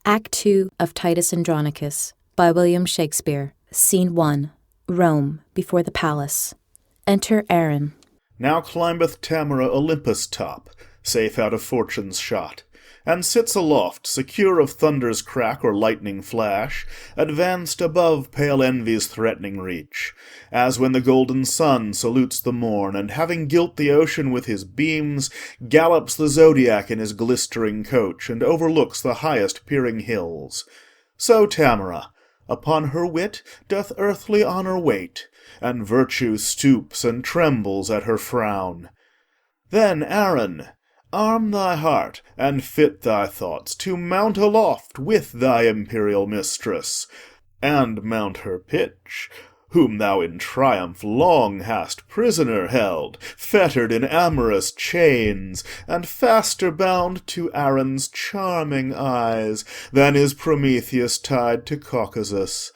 Act 2 of Titus Andronicus by William Shakespeare. Scene 1. Rome, before the palace. Enter Aaron. Now climbeth Tamara Olympus' top, safe out of fortune's shot, and sits aloft, secure of thunder's crack or lightning flash, advanced above pale envy's threatening reach, as when the golden sun salutes the morn, and having gilt the ocean with his beams, gallops the zodiac in his glistering coach, and overlooks the highest peering hills. So Tamara, upon her wit doth earthly honour wait, and virtue stoops and trembles at her frown. Then, Aaron, arm thy heart, and fit thy thoughts to mount aloft with thy imperial mistress, and mount her pitch, whom thou in triumph long hast prisoner held, fettered in amorous chains, and faster bound to Aaron's charming eyes than is Prometheus tied to Caucasus.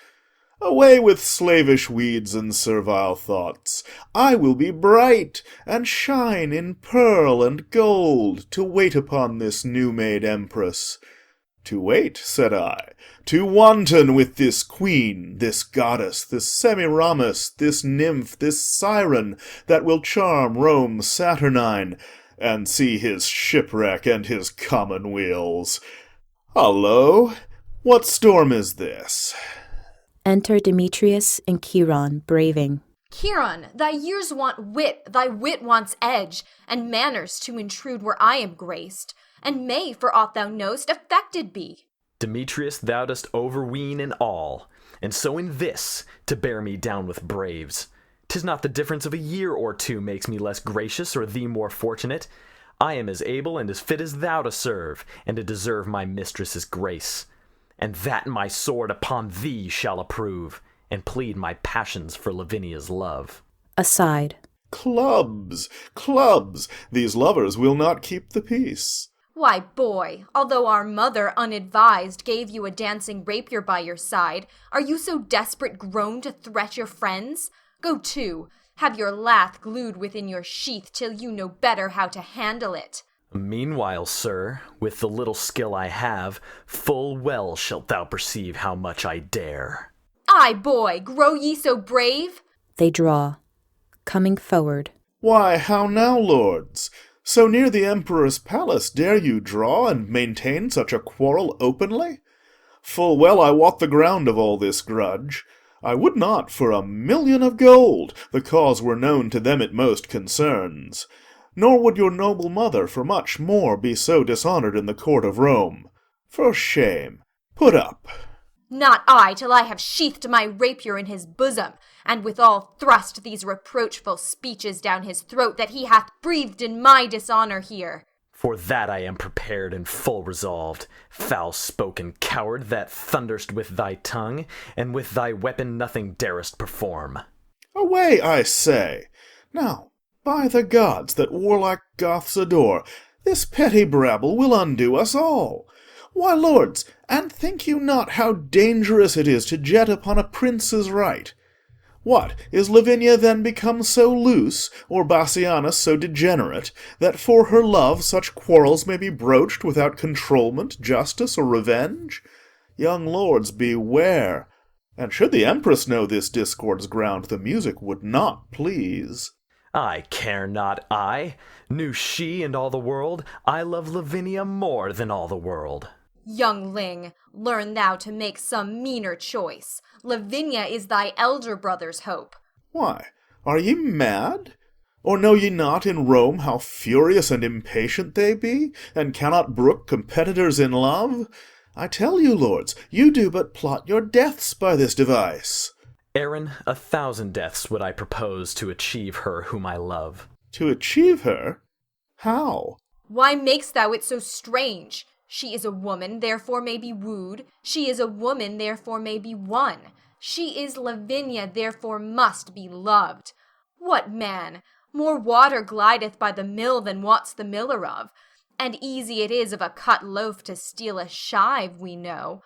Away with slavish weeds and servile thoughts. I will be bright, and shine in pearl and gold, to wait upon this new-made empress. To wait, said I, to wanton with this queen, this goddess, this Semiramis, this nymph, this siren, that will charm Rome Saturnine, and see his shipwreck and his commonweals. Hallo, what storm is this? Enter Demetrius and Chiron, braving. Chiron, thy years want wit, thy wit wants edge, and manners to intrude where I am graced, and may, for aught thou know'st, affected be. Demetrius, thou dost overween in all, and so in this, to bear me down with braves. 'Tis not the difference of a year or two makes me less gracious or thee more fortunate. I am as able and as fit as thou to serve, and to deserve my mistress's grace. And that my sword upon thee shall approve, and plead my passions for Lavinia's love. Aside. Clubs, clubs, these lovers will not keep the peace. Why, boy, although our mother, unadvised, gave you a dancing rapier by your side, are you so desperate grown to threat your friends? Go to, have your lath glued within your sheath till you know better how to handle it. Meanwhile, sir, with the little skill I have, full well shalt thou perceive how much I dare. Ay, boy, grow ye so brave? They draw. Coming forward. Why, how now, lords? So near the emperor's palace dare you draw and maintain such a quarrel openly? Full well I wot the ground of all this grudge. I would not for 1,000,000 of gold the cause were known to them it most concerns. Nor would your noble mother for much more be so dishonoured in the court of Rome. For shame, put up. Not I, till I have sheathed my rapier in his bosom, and withal thrust these reproachful speeches down his throat that he hath breathed in my dishonour here. For that I am prepared and full resolved, foul-spoken coward, that thunderst with thy tongue, and with thy weapon nothing darest perform. Away, I say! Now, by the gods that warlike Goths adore, this petty brabble will undo us all. Why, lords, and think you not how dangerous it is to jet upon a prince's right? What, is Lavinia then become so loose, or Bassianus so degenerate, that for her love such quarrels may be broached without controlment, justice, or revenge? Young lords, beware! And should the empress know this discord's ground, the music would not please. I care not, I. Knew she and all the world, I love Lavinia more than all the world. Youngling, learn thou to make some meaner choice. Lavinia is thy elder brother's hope. Why, are ye mad? Or know ye not in Rome how furious and impatient they be, and cannot brook competitors in love? I tell you, lords, you do but plot your deaths by this device. Aaron, 1,000 deaths would I propose to achieve her whom I love. To achieve her? How? Why makest thou it so strange? She is a woman, therefore may be wooed. She is a woman, therefore may be won. She is Lavinia, therefore must be loved. What man? More water glideth by the mill than wots the miller of. And easy it is of a cut loaf to steal a shive, we know.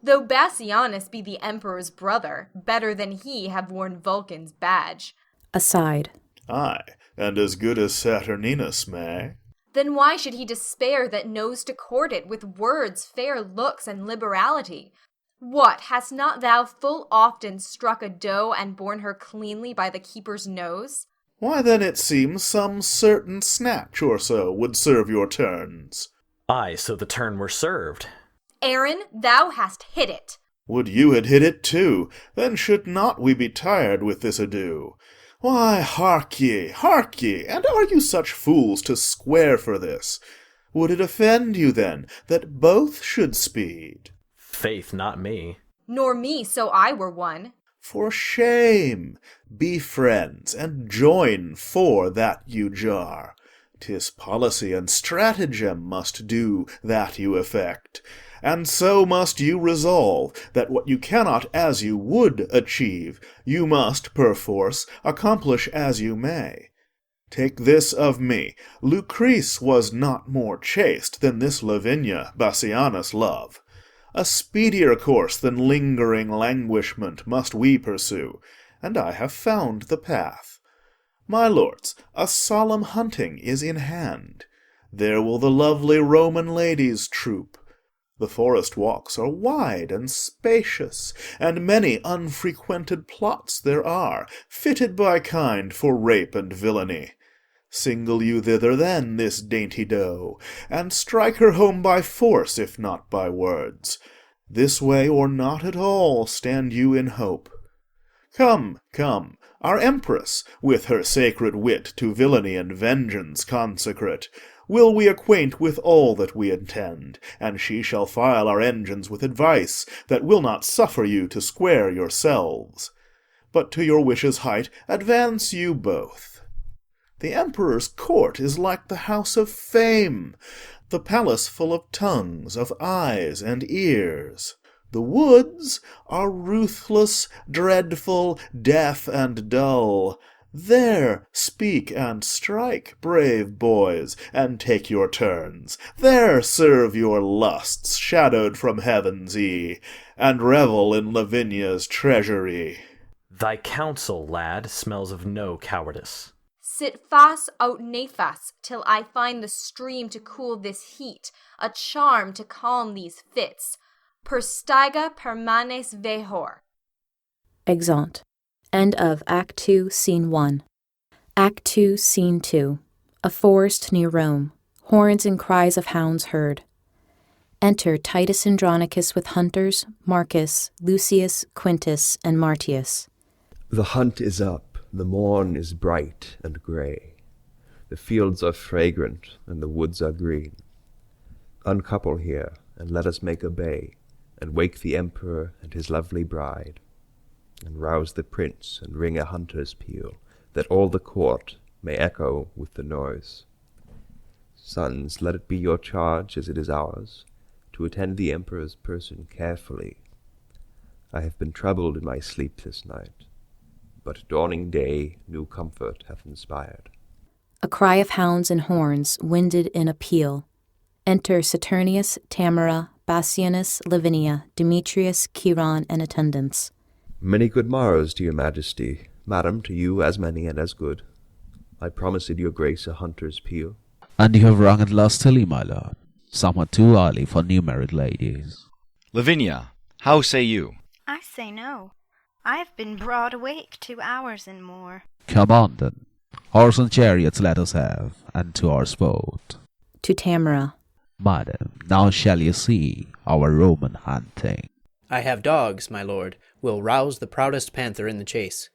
Though Bassianus be the emperor's brother, better than he have worn Vulcan's badge. Aside. Ay, and as good as Saturninus may. Then why should he despair that knows to court it with words, fair looks, and liberality? What, hast not thou full often struck a doe and borne her cleanly by the keeper's nose? Why then it seems some certain snatch or so would serve your turns. Ay, so the turn were served. Aaron, thou hast hit it. Would you had hit it too, then should not we be tired with this ado. Why, hark ye, and are you such fools to square for this? Would it offend you, then, that both should speed? Faith, not me. Nor me, so I were one. For shame! Be friends, and join for that you jar. 'Tis policy and stratagem must do that you effect, and so must you resolve that what you cannot as you would achieve, you must perforce accomplish as you may. Take this of me, Lucrece was not more chaste than this Lavinia Bassianus love. A speedier course than lingering languishment must we pursue, and I have found the path. My lords, a solemn hunting is in hand. There will the lovely Roman ladies troop. The forest walks are wide and spacious, and many unfrequented plots there are, fitted by kind for rape and villainy. Single you thither then this dainty doe, and strike her home by force, if not by words. This way or not at all stand you in hope. Come, our empress, with her sacred wit to villainy and vengeance consecrate, will we acquaint with all that we intend, and she shall file our engines with advice that will not suffer you to square yourselves. But to your wishes' height advance you both. The emperor's court is like the house of fame, the palace full of tongues, of eyes and ears. The woods are ruthless, dreadful, deaf and dull. There speak and strike, brave boys, and take your turns. There serve your lusts, shadowed from heaven's eye, and revel in Lavinia's treasury. Thy counsel, lad, smells of no cowardice. Sit fas aut nefas, till I find the stream to cool this heat, a charm to calm these fits. Per stiga permanes vehor. Exeunt. End of Act 2, Scene 1. Act 2, Scene 2. A forest near Rome. Horns and cries of hounds heard. Enter Titus Andronicus with hunters, Marcus, Lucius, Quintus, and Martius. The hunt is up, the morn is bright and grey. The fields are fragrant, and the woods are green. Uncouple here, and let us make a bay, and wake the emperor and his lovely bride, and rouse the prince, and ring a hunter's peal, that all the court may echo with the noise. Sons, let it be your charge, as it is ours, to attend the emperor's person carefully. I have been troubled in my sleep this night, but dawning day new comfort hath inspired. A cry of hounds and horns, winded in a peal. Enter Saturnius, Tamara, Bassianus, Lavinia, Demetrius, Chiron, and attendants. Many good morrows to your majesty, madam, to you as many and as good. I promised your grace a hunter's peal. And you have rung it lustily, my lord, somewhat too early for new married ladies. Lavinia, how say you? I say no. I have been broad awake 2 hours and more. Come on, then. Horse and chariots let us have, and to our sport. To Tamara. Madam, now shall you see our Roman hunting. I have dogs, my lord, will rouse the proudest panther in the chase,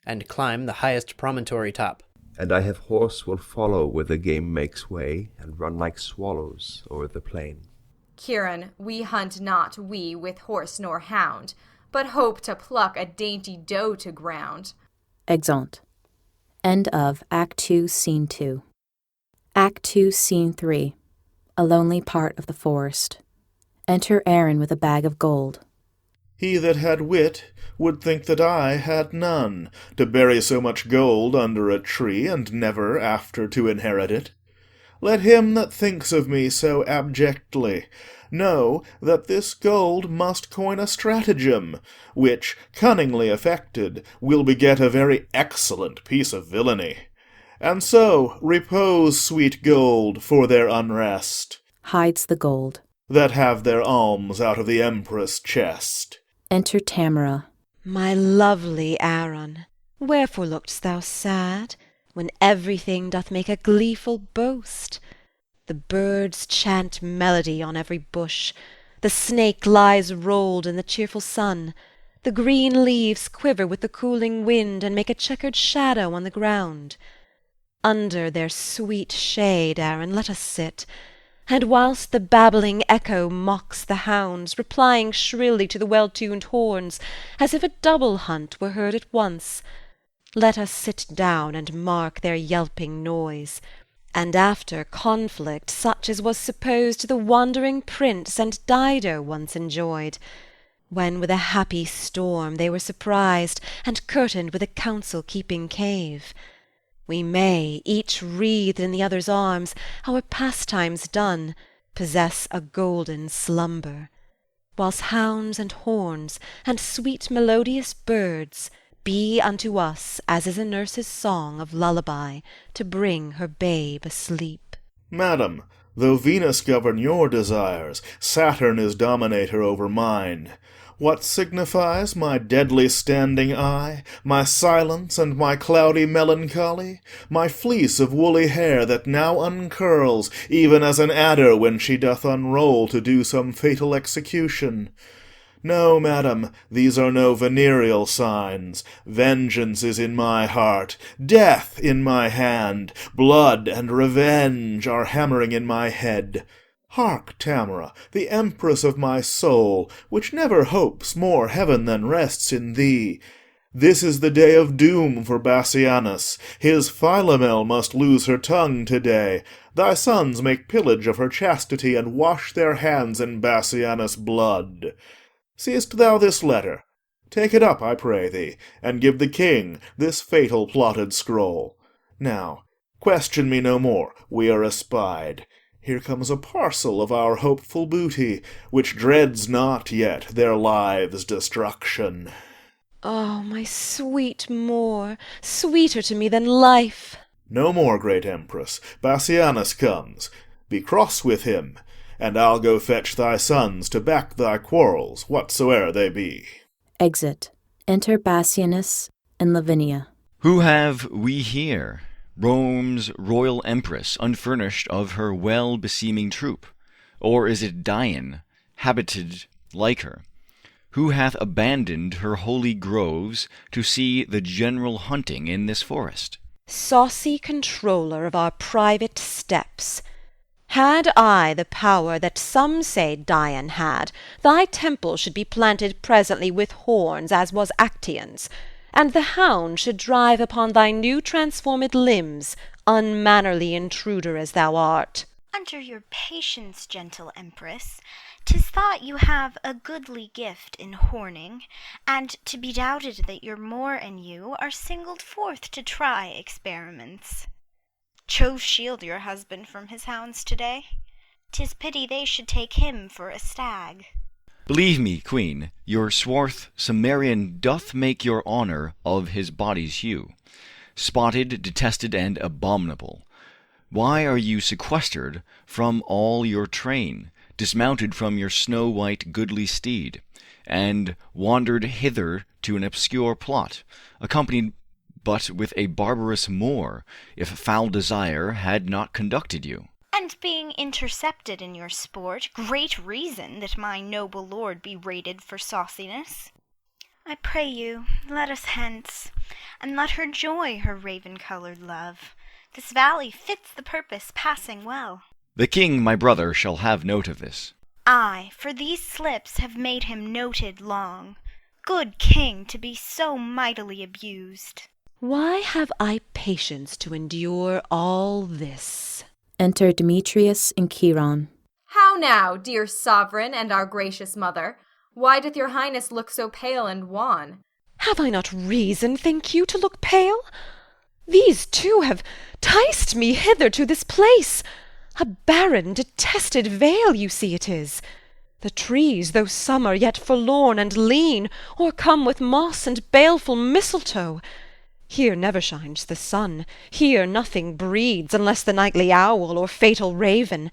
and climb the highest promontory top. And I have horse will follow where the game makes way, and run like swallows o'er the plain. Chiron, we hunt not we with horse nor hound, but hope to pluck a dainty doe to ground. Exeunt. End of Act 2, Scene 2. Act 2, Scene 3. A lonely part of the forest. Enter Aaron with a bag of gold. He that had wit would think that I had none, to bury so much gold under a tree, and never after to inherit it. Let him that thinks of me so abjectly know that this gold must coin a stratagem, which, cunningly effected, will beget a very excellent piece of villainy. And so repose, sweet gold, for their unrest, Hides the gold. that have their alms out of the empress' chest. Enter Tamara. My lovely Aaron, wherefore look'st thou sad, when everything doth make a gleeful boast? The birds chant melody on every bush, the snake lies rolled in the cheerful sun, the green leaves quiver with the cooling wind, and make a checkered shadow on the ground. Under their sweet shade, Aaron, let us sit, and whilst the babbling echo mocks the hounds, replying shrilly to the well-tuned horns, as if a double hunt were heard at once, let us sit down and mark their yelping noise, and after conflict such as was supposed the wandering prince and Dido once enjoyed, when with a happy storm they were surprised, and curtained with a counsel-keeping cave. We may, each wreathed in the other's arms, our pastimes done, possess a golden slumber, whilst hounds and horns, and sweet melodious birds, be unto us as is a nurse's song of lullaby, to bring her babe asleep. Madam, though Venus govern your desires, Saturn is dominator over mine. What signifies my deadly standing eye, my silence and my cloudy melancholy, my fleece of woolly hair that now uncurls, even as an adder when she doth unroll to do some fatal execution? No, madam, these are no venereal signs. Vengeance is in my heart, death in my hand, blood and revenge are hammering in my head. Hark, Tamara, the empress of my soul, which never hopes more heaven than rests in thee. This is the day of doom for Bassianus. His Philomel must lose her tongue to-day. Thy sons make pillage of her chastity, and wash their hands in Bassianus' blood. Seest thou this letter? Take it up, I pray thee, and give the king this fatal plotted scroll. Now, question me no more, we are espied. Here comes a parcel of our hopeful booty, which dreads not yet their lives' destruction. Oh, my sweet Moor, sweeter to me than life! No more, great empress. Bassianus comes. Be cross with him, and I'll go fetch thy sons to back thy quarrels, whatsoe'er they be. Exit. Enter Bassianus and Lavinia. Who have we here? Rome's royal empress, unfurnished of her well-beseeming troop? Or is it Dian, habited like her? Who hath abandoned her holy groves to see the general hunting in this forest? Saucy controller of our private steps, had I the power that some say Dian had, thy temple should be planted presently with horns, as was Actaeon's, and the hound should drive upon thy new transformed limbs, unmannerly intruder as thou art. Under your patience, gentle empress, 'tis thought you have a goodly gift in horning, and to be doubted that your Moor and you are singled forth to try experiments. Jove shield your husband from his hounds to-day. 'Tis pity they should take him for a stag. Believe me, queen, your swarth Cimmerian doth make your honour of his body's hue, spotted, detested, and abominable. Why are you sequestered from all your train, dismounted from your snow-white goodly steed, and wandered hither to an obscure plot, accompanied but with a barbarous Moor, if foul desire had not conducted you? And being intercepted in your sport, great reason that my noble lord be rated for sauciness. I pray you, let us hence, and let her joy her raven-coloured love. This valley fits the purpose passing well. The king, my brother, shall have note of this. Ay, for these slips have made him noted long. Good king, to be so mightily abused. Why have I patience to endure all this? Enter Demetrius and Chiron. How now, dear sovereign and our gracious mother? Why doth your highness look so pale and wan? Have I not reason, think you, to look pale? These two have ticed me hither to this place. A barren, detested vale, you see it is. The trees, though some are yet forlorn and lean, o'ercome with moss and baleful mistletoe. Here never shines the sun, here nothing breeds, unless the nightly owl or fatal raven.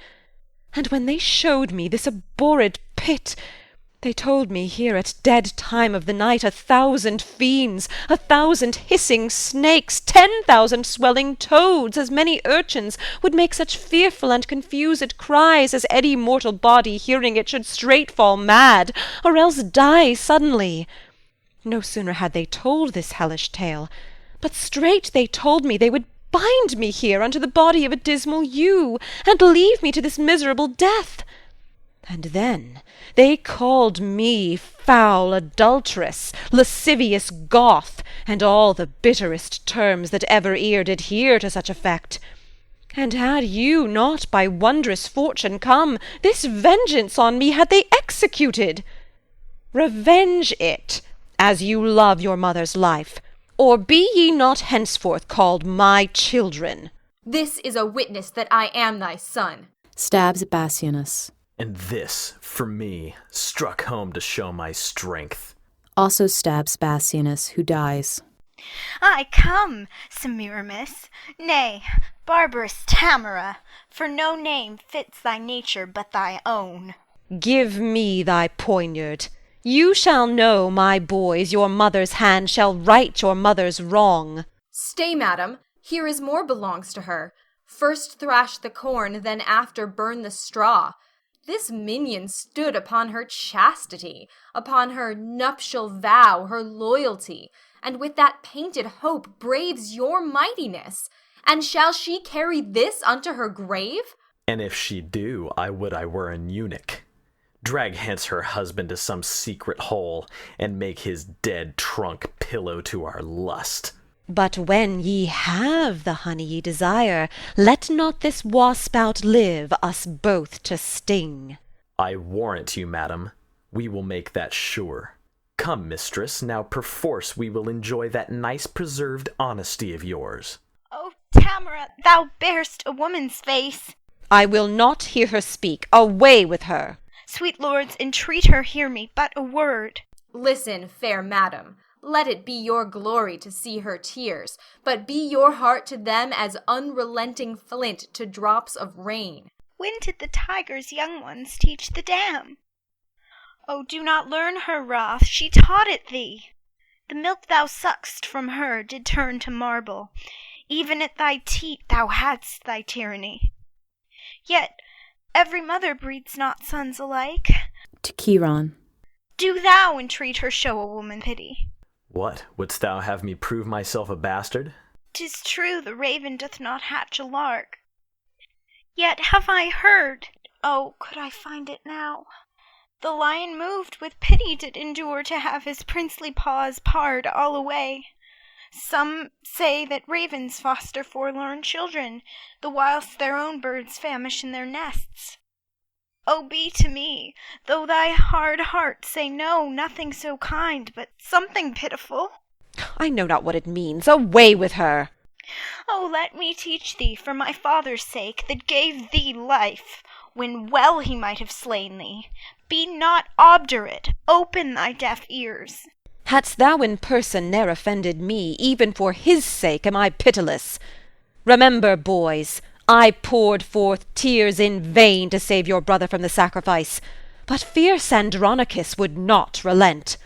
And when they showed me this abhorred pit, they told me here at dead time of the night 1,000 fiends, 1,000 hissing snakes, 10,000 swelling toads, as many urchins, would make such fearful and confused cries as any mortal body hearing it should straight fall mad, or else die suddenly. No sooner had they told this hellish tale, but straight they told me they would bind me here unto the body of a dismal yew, and leave me to this miserable death. And then they called me foul adulteress, lascivious Goth, and all the bitterest terms that ever ear did hear to such effect. And had you not by wondrous fortune come, this vengeance on me had they executed. Revenge it, as you love your mother's life, or be ye not henceforth called my children. This is a witness that I am thy son. Stabs Bassianus. And this, for me, struck home to show my strength. Also stabs Bassianus, who dies. I come, Semiramis, nay, barbarous Tamara, for no name fits thy nature but thy own. Give me thy poniard. You shall know, my boys, your mother's hand shall right your mother's wrong. Stay, madam, here is more belongs to her. First thrash the corn, then after burn the straw. This minion stood upon her chastity, upon her nuptial vow, her loyalty, and with that painted hope braves your mightiness. And shall she carry this unto her grave? And if she do, I would I were an eunuch. Drag hence her husband to some secret hole, and make his dead trunk pillow to our lust. But when ye have the honey ye desire, let not this wasp outlive us both to sting. I warrant you, madam, we will make that sure. Come, mistress, now perforce we will enjoy that nice preserved honesty of yours. O Tamara, thou bear'st a woman's face. I will not hear her speak. Away with her. Sweet lords, entreat her hear me but a word. Listen, fair madam. Let it be your glory to see her tears, but be your heart to them as unrelenting flint to drops of rain. When did the tiger's young ones teach the dam? Oh, do not learn her wrath, she taught it thee. The milk thou suck'st from her did turn to marble. Even at thy teat thou hadst thy tyranny. Yet every mother breeds not sons alike. To Chiron. Do thou entreat her show a woman pity. What, wouldst thou have me prove myself a bastard? 'Tis true the raven doth not hatch a lark. Yet have I heard, oh, could I find it now, the lion moved with pity did endure to have his princely paws pared all away. Some say that ravens foster forlorn children, the whilst their own birds famish in their nests. Oh, be to me, though thy hard heart say no, nothing so kind, but something pitiful. I know not what it means. Away with her. Oh, let me teach thee, for my father's sake, that gave thee life, when well he might have slain thee. Be not obdurate, open thy deaf ears. Hadst thou in person ne'er offended me, even for his sake am I pitiless. Remember, boys, I poured forth tears in vain to save your brother from the sacrifice, but fierce Andronicus would not relent.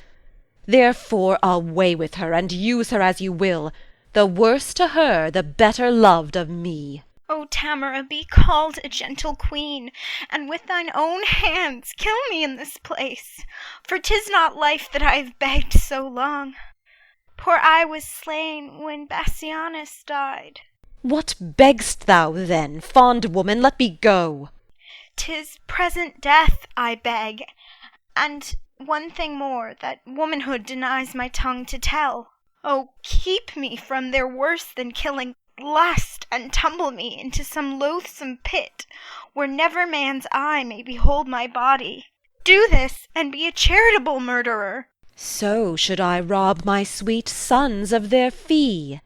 Therefore away with her, and use her as you will. The worse to her, the better loved of me. O Tamara, be called a gentle queen, and with thine own hands kill me in this place, for 'tis not life that I have begged so long. Poor I was slain when Bassianus died. What begg'st thou then, fond woman? Let me go. 'Tis present death I beg, and one thing more that womanhood denies my tongue to tell. Oh, keep me from their worse than killing lust, and tumble me into some loathsome pit, where never man's eye may behold my body. Do this, and be a charitable murderer. So should I rob my sweet sons of their fee.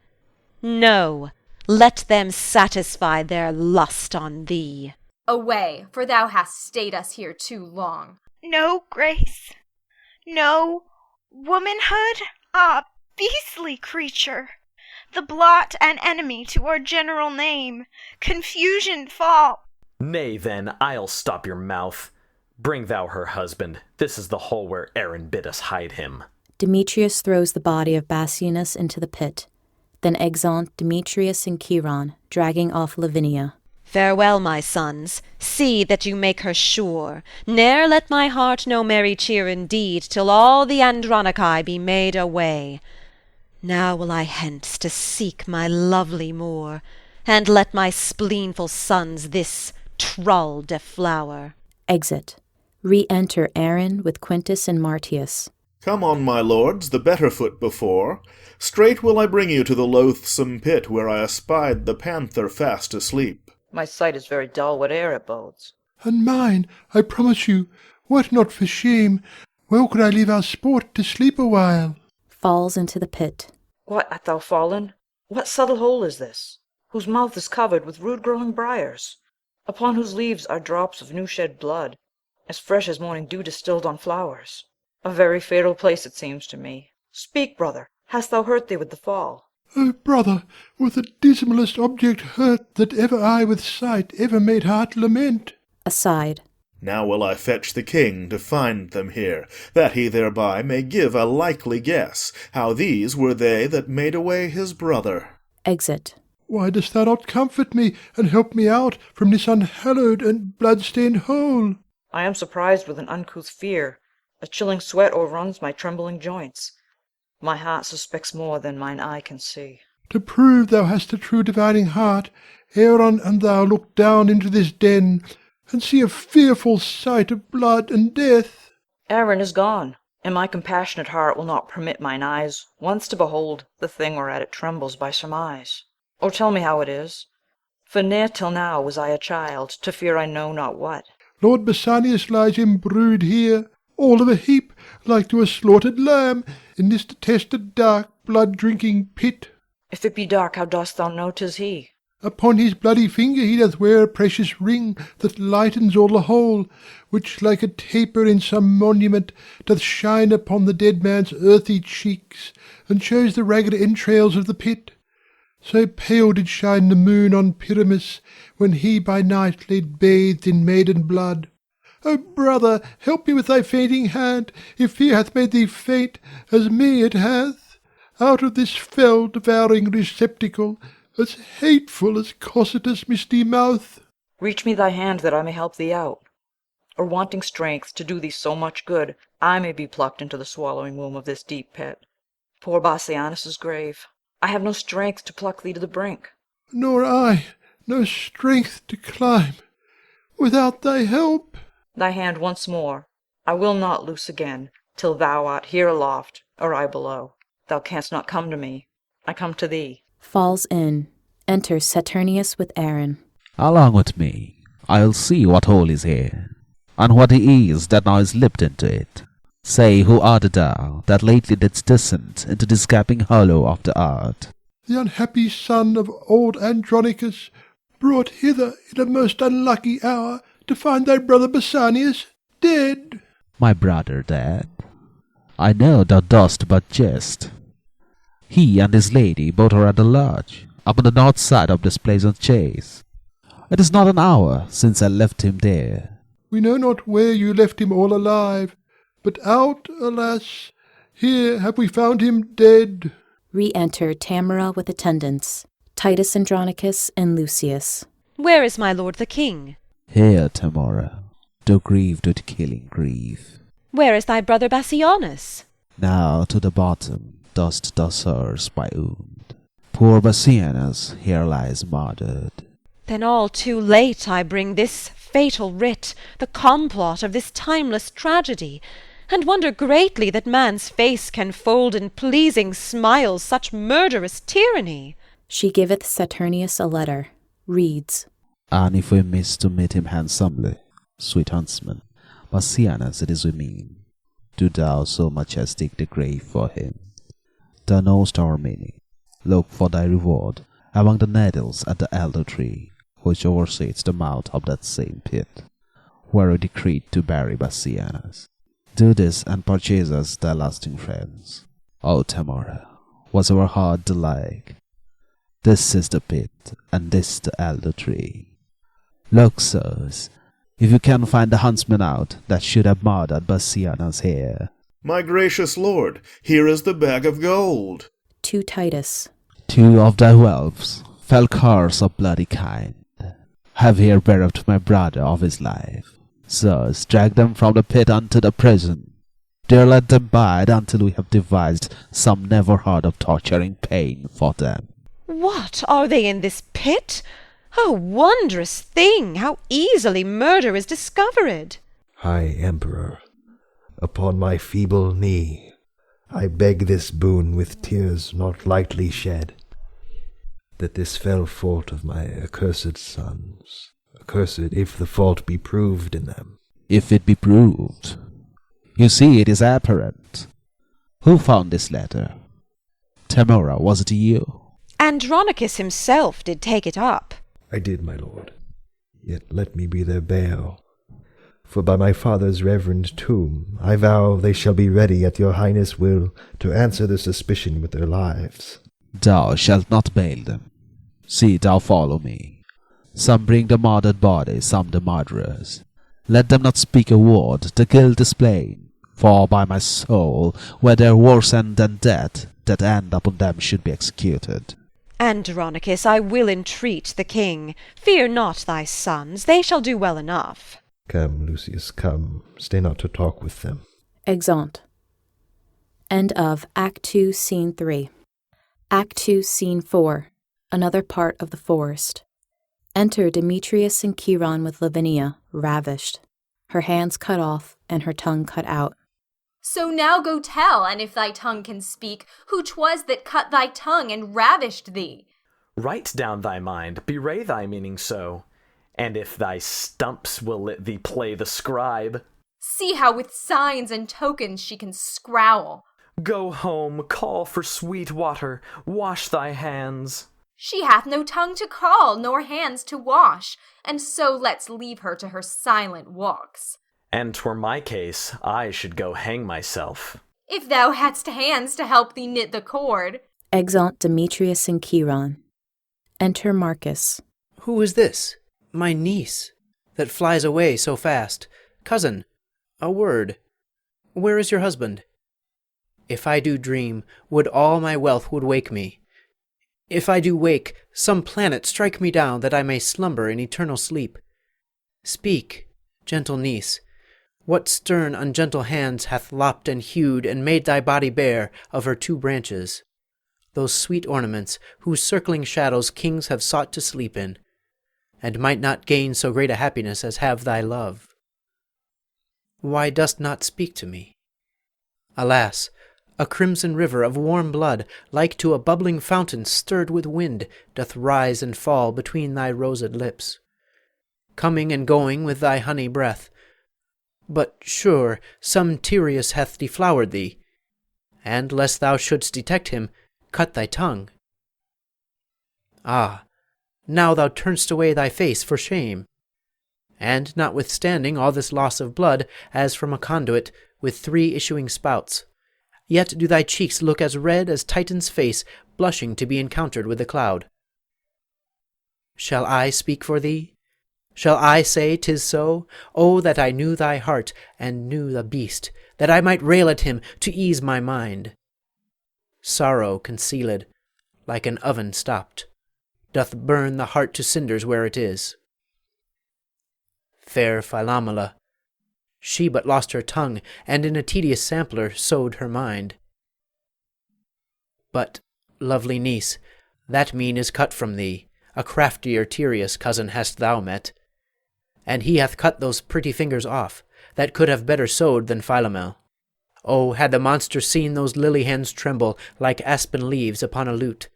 No, let them satisfy their lust on thee. Away, for thou hast stayed us here too long. No grace, no womanhood? Ah, beastly creature! the blot and enemy to our general name. Confusion fall. Nay, then, I'll stop your mouth. Bring thou her husband. This is the hole where Aaron bid us hide him. Demetrius throws the body of Bassianus into the pit. Then exeunt Demetrius and Chiron, dragging off Lavinia. Farewell, my sons. See that you make her sure. Ne'er let my heart know merry cheer indeed, till all the Andronici be made away. Now will I hence to seek my lovely Moor, and let my spleenful sons this trull deflower. Exit. Re-enter Aaron with Quintus and Martius. Come on, my lords, the better foot before. Straight will I bring you to the loathsome pit where I espied the panther fast asleep. My sight is very dull, whate'er it bodes. And mine, I promise you, were it not for shame, well could I leave our sport to sleep a while. Falls into the pit. What, art thou fallen? What subtle hole is this, whose mouth is covered with rude-growing briars, upon whose leaves are drops of new-shed blood, as fresh as morning dew distilled on flowers? A very fatal place it seems to me. Speak, brother, hast thou hurt thee with the fall? O brother, with the dismalest object hurt that ever eye with sight ever made heart lament. Aside. Now will I fetch the king to find them here, that he thereby may give a likely guess how these were they that made away his brother. Exit. Why dost thou not comfort me and help me out from this unhallowed and blood-stained hole? I am surprised with an uncouth fear. A chilling sweat o'erruns my trembling joints. My heart suspects more than mine eye can see. To prove thou hast a true divining heart, Aaron and thou look down into this den, and see a fearful sight of blood and death. Aaron is gone, and my compassionate heart will not permit mine eyes once to behold the thing whereat it trembles by surmise. Or tell me how it is, for ne'er till now was I a child, to fear I know not what. Lord Basanius lies embrued here, all of a heap, like to a slaughtered lamb, in this detested dark blood-drinking pit. If it be dark, how dost thou know 'tis he? Upon his bloody finger he doth wear a precious ring that lightens all the whole, which like a taper in some monument doth shine upon the dead man's earthy cheeks, and shows the ragged entrails of the pit. So pale did shine the moon on Pyramus, when he by night lay bathed in maiden blood. O brother, help me with thy fainting hand, if fear hath made thee faint, as me it hath. Out of this fell devouring receptacle, as hateful as Cocytus' misty mouth. Reach me thy hand that I may help thee out. Or wanting strength to do thee so much good, I may be plucked into the swallowing womb of this deep pit. Poor Bassianus' grave. I have no strength to pluck thee to the brink. Nor I, no strength to climb. Without thy help. Thy hand once more. I will not loose again, till thou art here aloft, or I below. Thou canst not come to me. I come to thee. Falls in. Enters Saturnius with Aaron. Along with me, I'll see what hole is here, and what he is that now is lipped into it. Say, who art thou that lately didst descend into this gaping hollow of the earth? The unhappy son of old Andronicus, brought hither in a most unlucky hour to find thy brother Basanius dead. My brother dead? I know thou dost but jest. He and his lady both are at the lodge, up on the north side of this pleasant chase. It is not an hour since I left him there. We know not where you left him all alive, but out, alas, here have we found him dead. Re-enter Tamara with attendants, Titus Andronicus and Lucius. Where is my lord the king? Here, Tamara, though grieved with killing grief. Where is thy brother Bassianus? Now to the bottom dost thou source by wound. Poor Bassianus here lies murdered. Then all too late I bring this fatal writ, the complot of this timeless tragedy, and wonder greatly that man's face can fold in pleasing smiles such murderous tyranny. She giveth Saturnius a letter. Reads. And if we miss to meet him handsomely, sweet huntsman, Bassianus it is we mean, do thou so majestic the grave for him. Thou knowest our meaning. Look for thy reward among the needles at the elder tree, which oversees the mouth of that same pit, where we decreed to bury Bassianus. Do this and purchase us thy lasting friends. O Tamara, was our heart the like, This is the pit, and this the elder tree. Look, sirs, if you can find the huntsman out that should have murdered Bassiana's hair. My gracious lord, here is the bag of gold. To Titus. 2 of thy whelps, fell curs of bloody kind, have here bereft my brother of his life. Sirs, drag them from the pit unto the prison. There let them bide until we have devised some never heard of torturing pain for them. What, are they in this pit? Oh, wondrous thing, how easily murder is discovered! High Emperor, upon my feeble knee, I beg this boon with tears not lightly shed, that this fell fault of my accursed sons, accursed if the fault be proved in them. If it be proved, you see it is apparent. Who found this letter? Tamora, was it you? Andronicus himself did take it up. I did, my lord. Yet let me be their bail. For by my father's reverend tomb I vow they shall be ready at your highness' will to answer the suspicion with their lives. Thou shalt not bail them. See, thou follow me. Some bring the murdered body, some the murderers. Let them not speak a word, the guilt is plain. For by my soul, were there worse end than death, that end upon them should be executed. Andronicus, I will entreat the king. Fear not thy sons, they shall do well enough. Come, Lucius, come. Stay not to talk with them. Exeunt. End of Act 2, Scene 3. Act 2, Scene 4. Another part of the forest. Enter Demetrius and Chiron with Lavinia, ravished, her hands cut off and her tongue cut out. So now go tell, and if thy tongue can speak, who 'twas that cut thy tongue and ravished thee. Write down thy mind, bewray thy meaning so, and if thy stumps will let thee play the scribe. See how with signs and tokens she can scrowl. Go home, call for sweet water, wash thy hands. She hath no tongue to call, nor hands to wash, and so let's leave her to her silent walks. And 'twere my case, I should go hang myself. If thou hadst hands to help thee knit the cord. Exeunt Demetrius and Chiron. Enter Marcus. Who is this? My niece, that flies away so fast. Cousin, a word. Where is your husband? If I do dream, would all my wealth would wake me. If I do wake, some planet strike me down, that I may slumber in eternal sleep. Speak, gentle niece, what stern ungentle hands hath lopped and hewed and made thy body bare of her 2 branches, those sweet ornaments whose circling shadows kings have sought to sleep in, and might not gain so great a happiness as have thy love? Why dost not speak to me? Alas, a crimson river of warm blood, like to a bubbling fountain stirred with wind, doth rise and fall between thy rosed lips, coming and going with thy honey breath. But sure, some Tereus hath deflowered thee, and, lest thou shouldst detect him, cut thy tongue. Ah, now thou turn'st away thy face for shame, and, notwithstanding all this loss of blood, as from a conduit, with 3 issuing spouts, yet do thy cheeks look as red as Titan's face, blushing to be encountered with the cloud. Shall I speak for thee? Shall I say 'tis so? Oh, that I knew thy heart, and knew the beast, that I might rail at him to ease my mind. Sorrow concealed, like an oven stopped, doth burn the heart to cinders where it is. Fair Philomela, she but lost her tongue, and in a tedious sampler sowed her mind. But, lovely niece, that mean is cut from thee. A craftier Tereus, cousin, hast thou met, and he hath cut those pretty fingers off, that could have better sewed than Philomel. Oh, had the monster seen those lily hands tremble like aspen leaves upon a lute,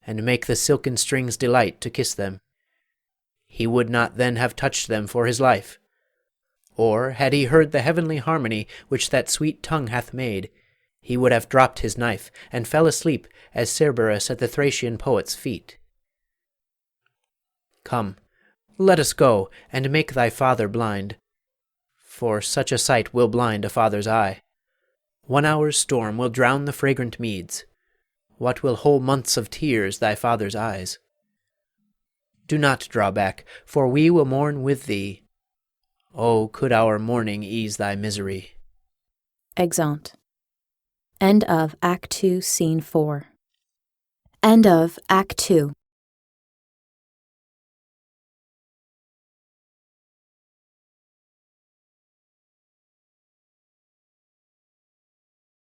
and make the silken strings delight to kiss them, he would not then have touched them for his life. Or, had he heard the heavenly harmony which that sweet tongue hath made, he would have dropped his knife, and fell asleep as Cerberus at the Thracian poet's feet. Come, let us go, and make thy father blind, for such a sight will blind a father's eye. 1 hour's storm will drown the fragrant meads. What will whole months of tears thy father's eyes? Do not draw back, for we will mourn with thee. Oh, could our mourning ease thy misery! Exeunt. End of Act 2, Scene 4. End of Act 2.